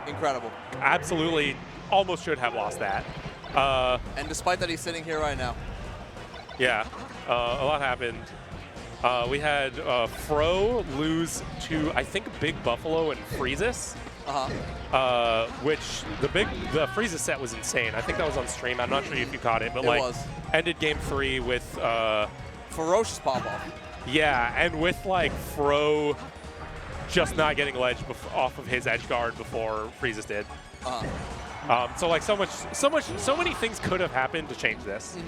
Incredible. Absolutely, almost should have lost that. And despite that, he's sitting here right now. Yeah, a lot happened. We had Fro lose to, I think, Big Buffalo and Freezus. Which the Freezus set was insane. I think that was on stream. I'm not sure if you caught it, but like ended game 3 with ferocious pop off. Yeah, and with like Fro just not getting ledge off of his edge guard before Freezus did. So like so many things could have happened to change this,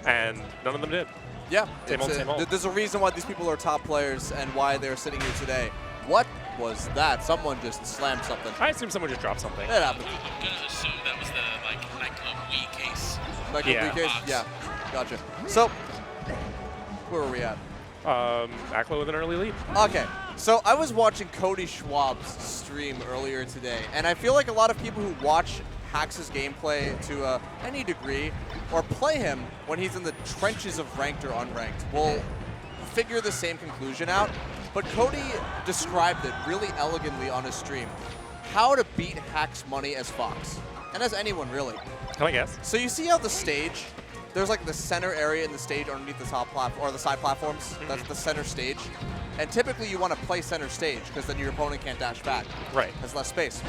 and none of them did. Yeah, same old. There's a reason why these people are top players and why they're sitting here today. What was that? Someone just slammed something. I assume someone just dropped something. It happened. I'm gonna assume that was the Nightclub Wii case. Nightclub Wii case? Yeah, gotcha. So, where were we at? Aklo with an early lead. Okay, so I was watching Cody Schwab's stream earlier today, and I feel like a lot of people who watch Hax's gameplay to any degree, or play him when he's in the trenches of ranked or unranked, will figure the same conclusion out. But Cody described it really elegantly on his stream, how to beat Hax Money as Fox, and as anyone really. I guess. So you see how the stage, there's like the center area in the stage underneath the top platform, or the side platforms, that's the center stage. And typically you want to play center stage, because then your opponent can't dash back. Right. Has less space.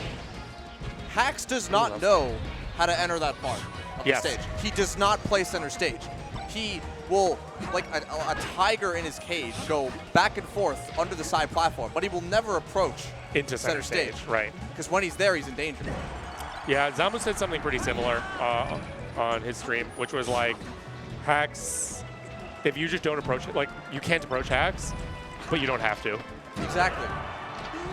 Hax does not know how to enter that part of the stage. He does not play center stage. He will, like a tiger in his cage, go back and forth under the side platform, but he will never approach into center stage. Right. Because when he's there, he's in danger. Yeah, Zamu said something pretty similar on his stream, which was like, Hax, if you just don't approach it, like, you can't approach Hax, but you don't have to. Exactly.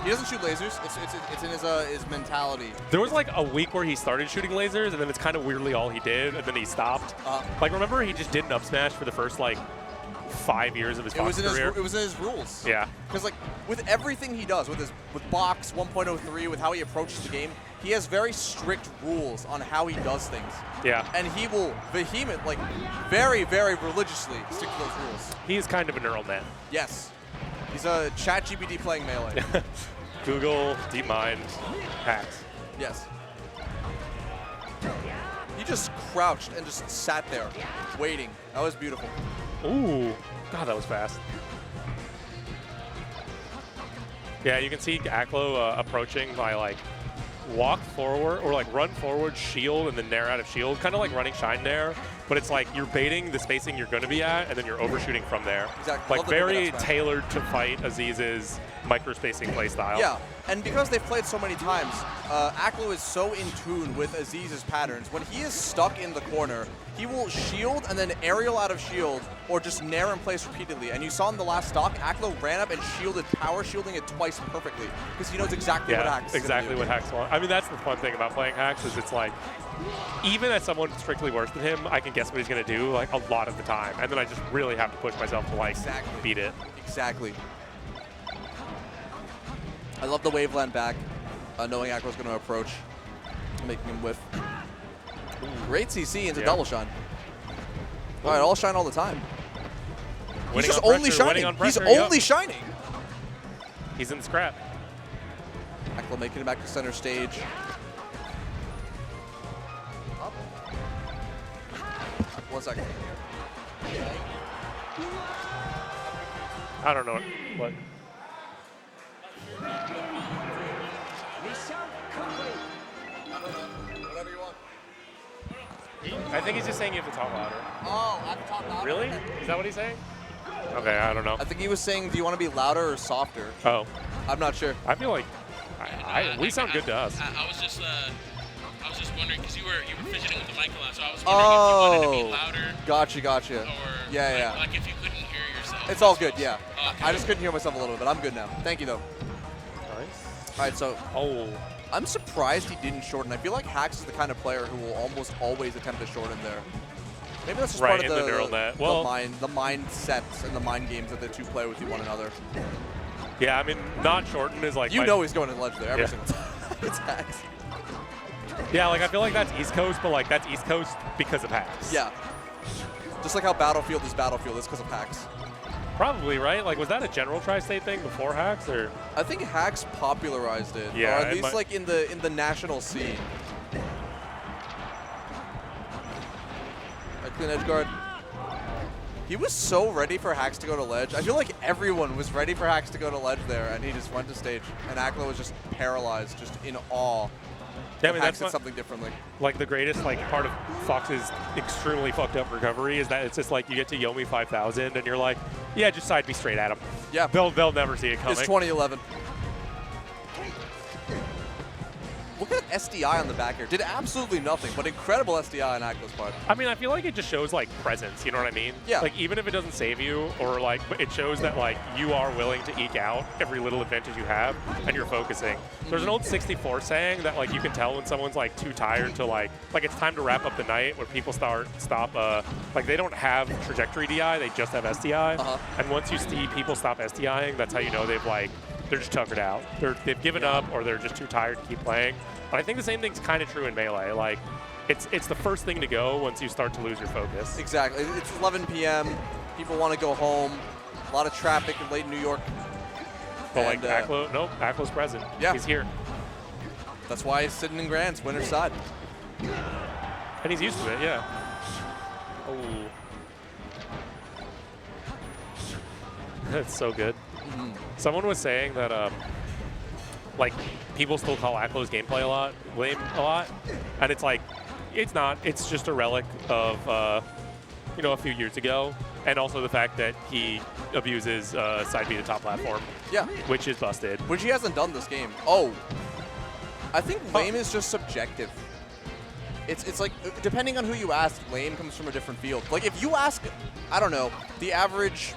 He doesn't shoot lasers. It's in his mentality. There was like a week where he started shooting lasers, and then it's kind of weirdly all he did, and then he stopped. Like, remember he just did an up smash for the first like 5 years of his Fox career? It was in his rules. Yeah. Because like with everything he does, with box 1.03, with how he approaches the game, he has very strict rules on how he does things. Yeah. And he will like very, very religiously stick to those rules. He is kind of a neural net. Yes. He's a ChatGPT playing Melee. Google, DeepMind, Hax. Yes. He just crouched and just sat there, waiting. That was beautiful. Ooh. God, that was fast. Yeah, you can see Aklo approaching by like walk forward or like run forward, shield, and then nair out of shield. Kind of like running Shine Nair, but it's like you're baiting the spacing you're going to be at, and then you're overshooting from there. Exactly. Like very tailored to fight Aziz's micro-spacing playstyle. Yeah, and because they've played so many times, Aklo is so in tune with Aziz's patterns. When he is stuck in the corner, he will shield and then aerial out of shield, or just nair in place repeatedly. And you saw in the last stock, Aklo ran up and shielded, power shielding it twice perfectly, because he knows exactly what Hax is exactly what Hax wants. I mean, that's the fun thing about playing Hax, is it's like, even as someone strictly worse than him, I can guess what he's going to do like a lot of the time, and then I just really have to push myself to like beat it. Exactly. I love the waveland back, knowing Aklo's going to approach, making him whiff. Great CC into double shine. All right, all shine all the time. He's just only shining. He's only shining. He's in the scrap. Aklo making it back to center stage. Up. 1 second. I don't know what. Whatever you want. I think he's just saying you have to talk louder. Oh, I have to talk louder? Really? Is that what he's saying? Okay, I don't know. I think he was saying, do you want to be louder or softer? Oh. I'm not sure. I feel like we sound good to us. I was just wondering, because you were fidgeting with the mic a lot, so I was wondering if you wanted to be louder. Gotcha. Or yeah. Like if you couldn't hear yourself. It's all good, yeah. Okay. I just couldn't hear myself a little bit. I'm good now. Thank you, though. Nice. All right, so I'm surprised he didn't shorten. I feel like Hax is the kind of player who will almost always attempt to shorten there. Maybe that's just part of the neural net. Well, the mindsets and the mind games that the two play with one another. Yeah, I mean, not shorten is like... You know he's going to ledge there every single time. It's Hax. Yeah, like I feel like that's East Coast, but like that's East Coast because of Hax. Yeah. Just like how Battlefield is Battlefield, it's because of Hax. Probably, right? Like, was that a general tri-state thing before Hacks, or? I think Hacks popularized it, Yeah, or at least like in the national scene. A clean edge guard. He was so ready for Hacks to go to ledge. I feel like everyone was ready for Hacks to go to ledge there, and he just went to stage. And Aklo was just paralyzed, just in awe. Yeah, I mean, Hacks that's did something differently. like the greatest like part of Fox's extremely fucked up recovery is that it's just like you get to Yomi 5000 and you're like, yeah, just side B straight at him. Yeah. They'll never see it coming. It's 2011. Look at SDI on the back here. Did absolutely nothing, but incredible SDI on Aklo's part. I mean, I feel like it just shows like presence, you know what I mean? Yeah. Like even if it doesn't save you or like, but it shows that like you are willing to eke out every little advantage you have and you're focusing. There's an old 64 saying that like you can tell when someone's like too tired to like it's time to wrap up the night where people stop like they don't have trajectory DI, they just have SDI. And once you see people stop SDIing, that's how you know they're just tuckered out. They've given up or they're just too tired to keep playing. But I think the same thing's kind of true in Melee. Like, it's the first thing to go once you start to lose your focus. Exactly. It's 11 p.m. People want to go home. A lot of traffic in late New York. But like Aklo, nope, Aklo's present. Yeah. He's here. That's why he's sitting in Grands, winner's side. And he's used to it, yeah. Oh. That's so good. Someone was saying that, like, people still call Aklo's gameplay lame a lot, and it's like, it's not. It's just a relic of, you know, a few years ago, and also the fact that he abuses side B to top platform. Yeah. Which is busted. Which he hasn't done this game. Oh. I think lame is just subjective. It's like, depending on who you ask, lame comes from a different field. Like, if you ask, I don't know, the average...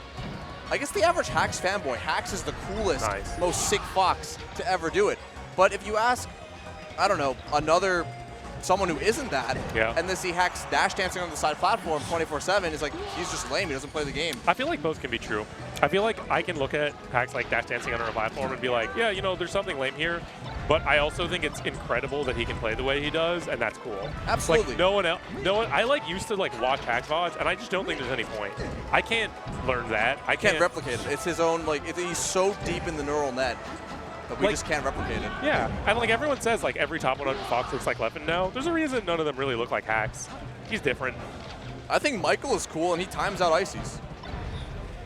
I guess the average Hacks fanboy, Hacks is the coolest, most sick Fox to ever do it. But if you ask, I don't know, someone who isn't that, and they see Hacks dash dancing on the side platform 24/7, it's like, he's just lame, he doesn't play the game. I feel like both can be true. I feel like I can look at Hacks like dash dancing under a platform and be like, yeah, you know, there's something lame here. But I also think it's incredible that he can play the way he does, and that's cool. Absolutely. Like no one, I like used to like watch Hacks VODs, and I just don't think there's any point. I can't learn that. I can't replicate it. It's his own, like, he's so deep in the neural net that we just can't replicate it. Yeah, and like everyone says, like every top 100 Fox looks like Leffen now. There's a reason none of them really look like Hacks. He's different. I think Michael is cool, and he times out Ices.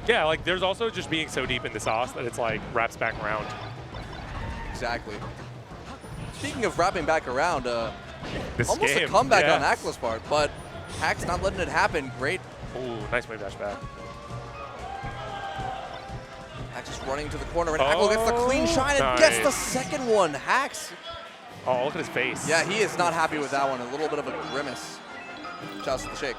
Yeah, like there's also just being so deep in the sauce that it's like wraps back around. Exactly. Speaking of wrapping back around, almost game, a comeback on Akla's part, but Hacks not letting it happen. Great. Ooh, nice wave dash back. Hacks is running to the corner, and Aklo gets the clean shine and gets the second one. Hacks. Oh, look at his face. Yeah, he is not happy with that one. A little bit of a grimace. Shouts to the shake.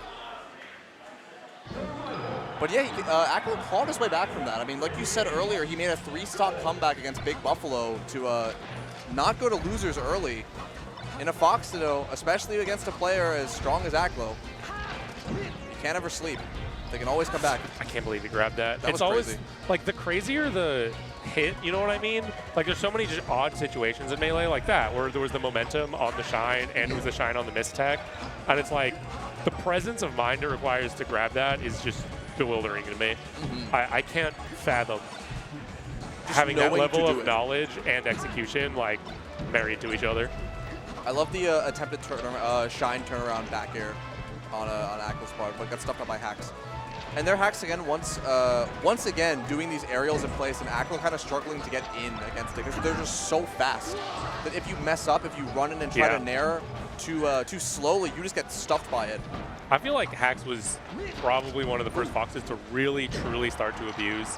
But yeah, Aklo clawed his way back from that. I mean, like you said earlier, he made a 3-stock comeback against Big Buffalo to not go to losers early. In a Fox, though, especially against a player as strong as Aklo, you can't ever sleep. They can always come back. I can't believe he grabbed that. That was always crazy. Like the crazier the hit, you know what I mean? Like there's so many just odd situations in Melee like that, where there was the momentum on the shine and it was the shine on the mistech. And it's like the presence of mind it requires to grab that is just bewildering to me. I can't fathom just having that level of knowledge and execution like married to each other. I love the attempted shine turnaround back air on Aklo's part, but got stuffed up by Hacks. And they're Hacks again once again doing these aerials in place, and Aklo kind of struggling to get in against it because they're just so fast that if you mess up, if you run in and try to nair too slowly, you just get stuffed by it. I feel like Hacks was probably one of the first Foxes to really, truly start to abuse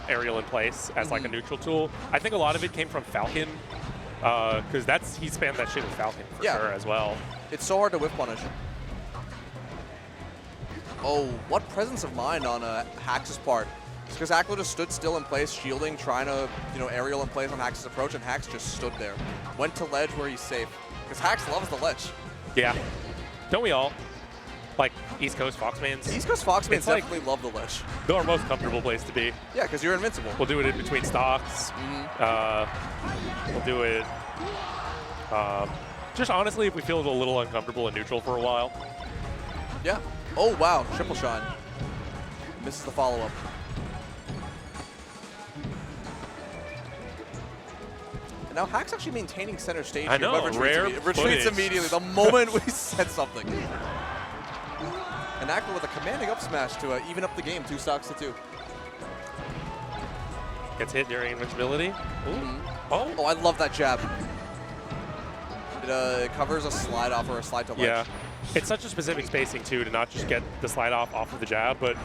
aerial in place as like a neutral tool. I think a lot of it came from Falcon, because he spammed that shit with Falcon for sure as well. It's so hard to whip punish. Oh, what presence of mind on Hacks' part. It's because Aklo just stood still in place, shielding, trying to aerial in place on Hacks' approach, and Hacks just stood there. Went to ledge where he's safe. Because Hacks loves the ledge. Yeah. Don't we all? Like East Coast Foxmans? East Coast Foxmans definitely love the ledge. They're our most comfortable place to be. Yeah, because you're invincible. We'll do it in between stocks. We'll do it just honestly if we feel a little uncomfortable in neutral for a while. Yeah. Oh, wow. Triple shine. Misses the follow-up. And now Hack's actually maintaining center stage. I know, here, rare retreats footage. immediately the moment we said something. And Aklo with a commanding up smash to even up the game, 2 stocks to 2. Gets hit during invincibility. Oh, I love that jab. It covers a slide off or a slide to ledge. Yeah. It's such a specific spacing, too, to not just get the slide off of the jab, but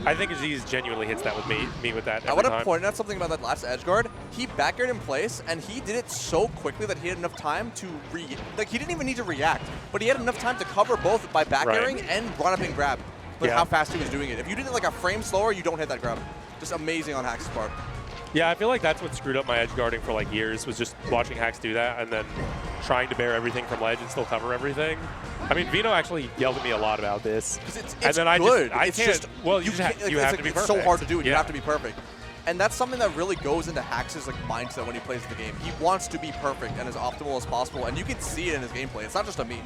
I think Aziz genuinely hits that with me with that every I want to time. point out something about that last edge guard. He back aired in place, and he did it so quickly that he had enough time to like he didn't even need to react, but he had enough time to cover both by back airing and run up and grab. Like how fast he was doing it. If you did it like a frame slower, you don't hit that grab. Just amazing on Hack's part. Yeah, I feel like that's what screwed up my edge guarding for like years, was just watching Hacks do that and then trying to bear everything from ledge and still cover everything. I mean, Vino actually yelled at me a lot about this. It's and then good. I can't. Well, you have to be perfect. It's so hard to do it. You have to be perfect. And that's something that really goes into Hack's like mindset when he plays the game. He wants to be perfect and as optimal as possible, and you can see it in his gameplay. It's not just a meme.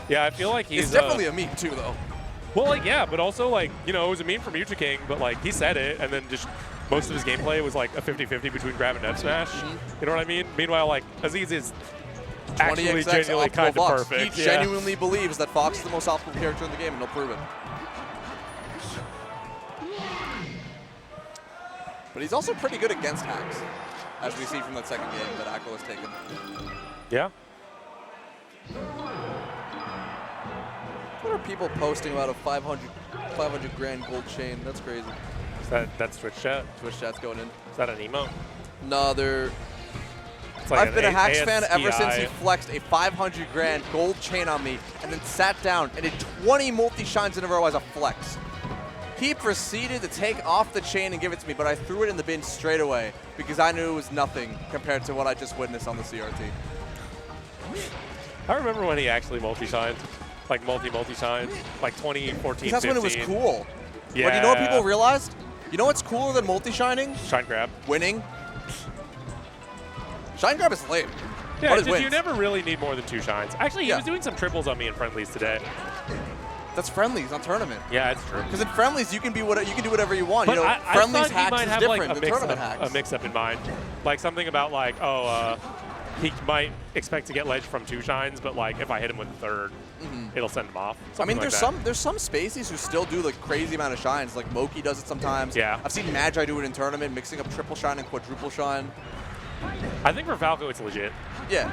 Yeah, I feel like he's It's definitely a meme too, though. Well, like, yeah, but also, like, you know, it was a meme from Yucha King, but, like, he said it, and then just most of his gameplay was, like, a 50-50 between grab and F smash. You know what I mean? Meanwhile, like, Aziz is actually genuinely kind of perfect. He genuinely believes that Fox is the most optimal character in the game, and he'll prove it. But he's also pretty good against Hacks, as we see from that second game that Aklo has taken. Yeah. What are people posting about a 500 grand gold chain? That's crazy. Is that's Twitch chat? Twitch chat's going in. Is that an emote? No, they're... Like I've been a Hacks fan ever since he flexed a 500 grand gold chain on me and then sat down and did 20 multi-shines in a row as a flex. He proceeded to take off the chain and give it to me, but I threw it in the bin straight away because I knew it was nothing compared to what I just witnessed on the CRT. I remember when he actually multi-shined. Like multi-shine, like 2014, that's 15. when it was cool. Yeah. But you know what people realized? You know what's cooler than multi-shining? Shine grab. Winning. Shine grab is lame. Yeah, just, you never really need more than 2 shines. Actually, he was doing some triples on me in friendlies today. That's friendlies, not tournament. Yeah, it's true. Because in friendlies, you can do whatever you want. But you know, friendlies I hacks might is have different like than tournament hacks. a mix-up in mind, like something about like, he might expect to get ledge from 2 shines, but like if I hit him with the 3rd, it'll send him off. I mean, like there's some spacies who still do like crazy amount of shines. Like Moki does it sometimes. Yeah. I've seen Magi do it in tournament, mixing up triple shine and quadruple shine. I think for Falco it's legit. Yeah,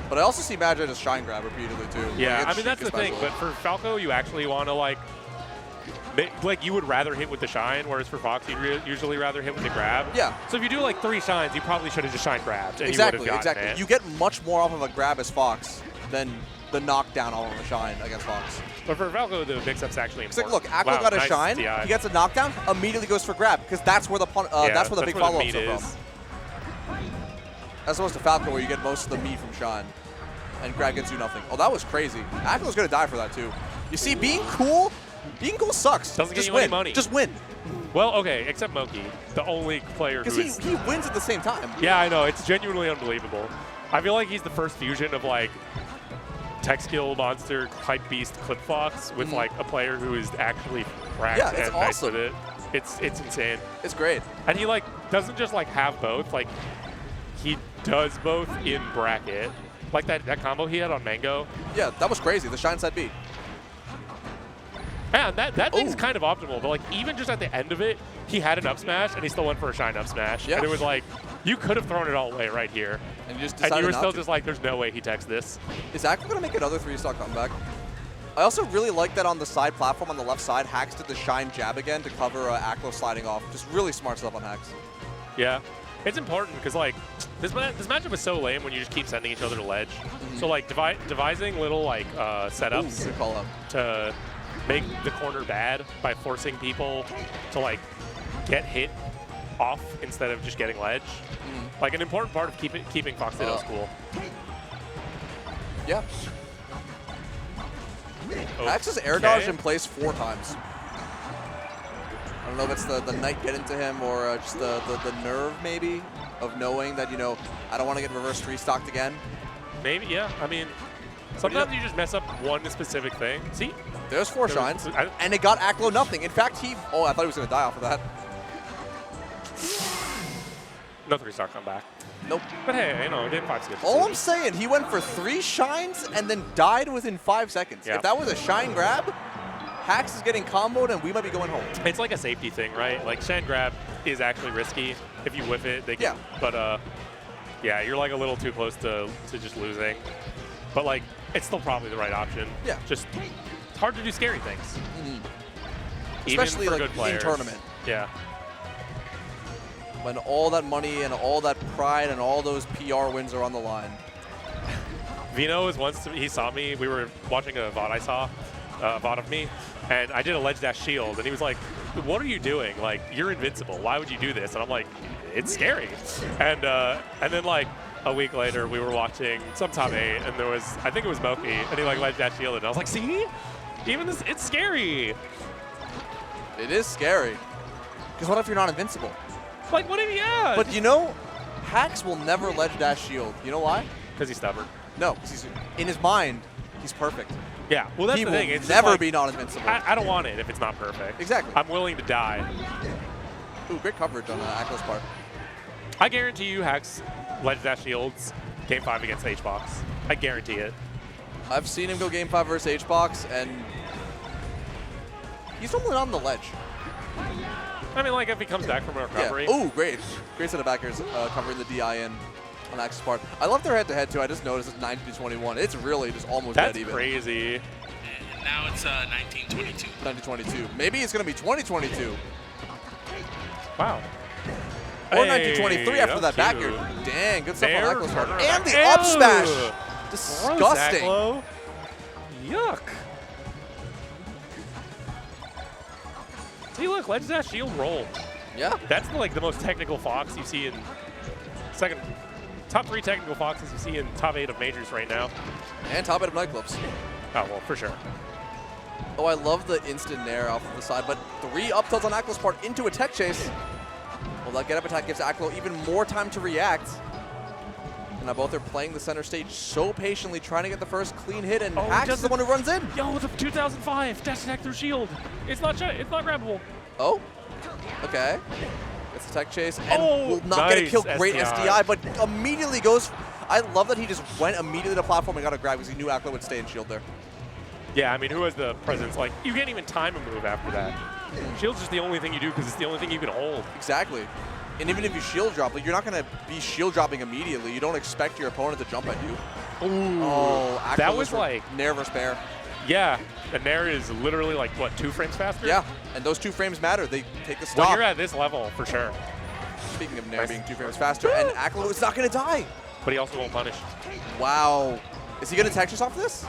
but I also see Magi just shine grab repeatedly too. Yeah, I mean that's the thing. But for Falco, you actually want to like you would rather hit with the shine, whereas for Fox you'd usually rather hit with the grab. Yeah. So if you do like 3 shines, you probably should have just shine grabbed. And exactly. You exactly. It. You get much more off of a grab as Fox than the knockdown off of a shine against Fox. But for Falco, the mix-up's actually important. Like, look, Aklo got a nice shine. TI. He gets a knockdown, immediately goes for grab because that's where the big follow-ups are from. As opposed to Falco, where you get most of the meat from shine, and grab gets you nothing. Oh, that was crazy. Aklo's gonna die for that too. You see, being cool sucks. Doesn't just get you win. any money. Just win. Well, okay, except Moki, the only player who is... Because he wins at the same time. Yeah, I know. It's genuinely unbelievable. I feel like he's the first fusion of, like, tech skill monster, hype beast, Clip Fox with, like, a player who is actually cracked and nice with it. It's insane. It's great. And he, like, doesn't just, like, have both. Like, he does both in bracket. Like that combo he had on Mango. Yeah, that was crazy. The shine side B. Yeah, that thing's kind of optimal, but like even just at the end of it, he had an up smash and he still went for a shine up smash. Yeah. And it was like, you could have thrown it all away right here. And you just decided and you were not still to. Just like, there's no way he techs this. Is Aklo going to make another 3-stock comeback? I also really like that on the side platform on the left side, Hacks did the shine jab again to cover Aklo sliding off. Just really smart stuff on Hacks. Yeah. It's important because like this matchup is so lame when you just keep sending each other to ledge. So like devising little like setups to make the corner bad by forcing people to like get hit off instead of just getting ledge. Like an important part of keeping Fox Ditto's cool. Yeah. Hacks' air dodge in place 4 times. I don't know if it's the night get into him or just the nerve maybe of knowing that, you know, I don't want to get reverse 3-stocked again. Maybe, yeah. I mean, sometimes you just mess up one specific thing. See? There's 4 shines, and it got Aklo nothing. In fact, oh, I thought he was going to die off of that. No 3-stock comeback. Nope. But hey, you know, game 5's good. All I'm saying, he went for 3 shines and then died within 5 seconds. Yeah. If that was a shine grab, Hax is getting comboed and we might be going home. It's like a safety thing, right? Like shine grab is actually risky. If you whiff it, they can. Yeah. But yeah, you're like a little too close to just losing. But like, it's still probably the right option. Yeah. Just it's hard to do scary things. Especially Even for like good players. in tournament. Yeah. When all that money and all that pride and all those PR wins are on the line. Vino was once, he saw me, we were watching a VOD I saw, VOD of me, and I did a ledge dash shield, and he was like, what are you doing? Like, you're invincible. Why would you do this? And I'm like, it's scary. And then like a week later, we were watching some top 8, and there was, I think it was Moki, and he like ledge dash shielded, and I was like, see? Even this, it's scary. It is scary. Because what if you're not invincible? Like, what if, yeah. But you know, Hax will never ledge dash shield. You know why? Because he's stubborn. No, because he's in his mind, he's perfect. Yeah, well, that's he the thing. It's will never like, be not invincible. I don't want it if it's not perfect. Exactly. I'm willing to die. Ooh, great coverage on Aklo's part. I guarantee you Hax ledge dash shields game 5 against H-Box. I guarantee it. I've seen him go game 5 versus H-Box, and he's normally not on the ledge. I mean, like, if he comes back from a recovery. Yeah. Ooh, great. Great set of backers covering the DI in on Axe's part. I love their head-to-head, too. I just noticed it's 19-21. It's really just almost dead even. That's crazy. And now it's 1922. 1922. Maybe it's going to be 2022. Wow. Or Hey, 1923 after that that's backer. cute. Dang, good stuff There, on Aklo's part. turn And the Ew. up smash. Gross, Disgusting. Aklo. Yuck. See, look, ledge dash shield roll. Yeah. That's like the most technical Fox you see in top 3 technical Foxes you see in top 8 of majors right now. And top 8 of Nightclubs. Oh, well, for sure. Oh, I love the instant nair off of the side, but 3 up tilts on Aklo's part into a tech chase. Well, that get-up attack gives Aklo even more time to react. And now both are playing the center stage so patiently, trying to get the first clean hit, and Hax is the one who runs in. Yo, the 2005 dash attack through shield. It's not grabbable. Oh, okay. Gets the tech chase and will not nice get a kill. Great SDI. SDI, but immediately goes. I love that he just went immediately to platform and got a grab because he knew Aklo would stay in shield there. Yeah, I mean, who has the presence? Like, you can't even time a move after that. Shield's just the only thing you do because it's the only thing you can hold. Exactly. And even if you shield drop, like, you're not going to be shield dropping immediately. You don't expect your opponent to jump at you. Ooh, Oh, Aklo that was like nair versus bear. Yeah, and Nair is literally like, what, 2 frames faster? Yeah, and those 2 frames matter. They take the stop. When you're at this level, for sure. Speaking of Nair being 2 frames faster, and Aklo is not going to die. But he also won't punish. Wow. Is he going to Tetris off this?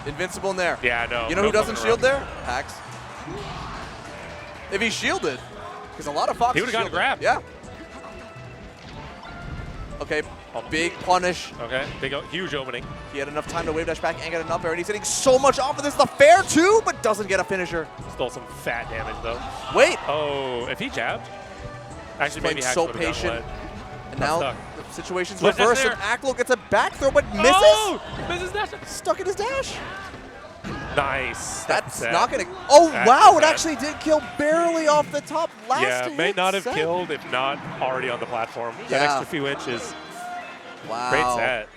Invincible in there. Yeah, no. You know no who doesn't fucking shield around. there? Hax. If he shielded, because a lot of Foxes He would've gotten shielded. grabbed. Yeah. Okay, big punish. Okay, huge opening. He had enough time to wave dash back and get an up air, and he's hitting so much off of this. The fair too, but doesn't get a finisher. Stole some fat damage, though. Wait. Oh, if he jabbed. Actually, maybe Playing Hax so would've gotten patient. lit. And Got now stuck. the situation's But that's reversed, and there. Aklo gets a back throw, but misses. Oh! Misses dash. Stuck in his dash. Nice. That's sad. not going to... Oh, That's wow, it sad. actually did kill barely off the top. Last Yeah, may hit not have set. killed if not already on the platform. That Yeah. extra few inches. Wow. Great set.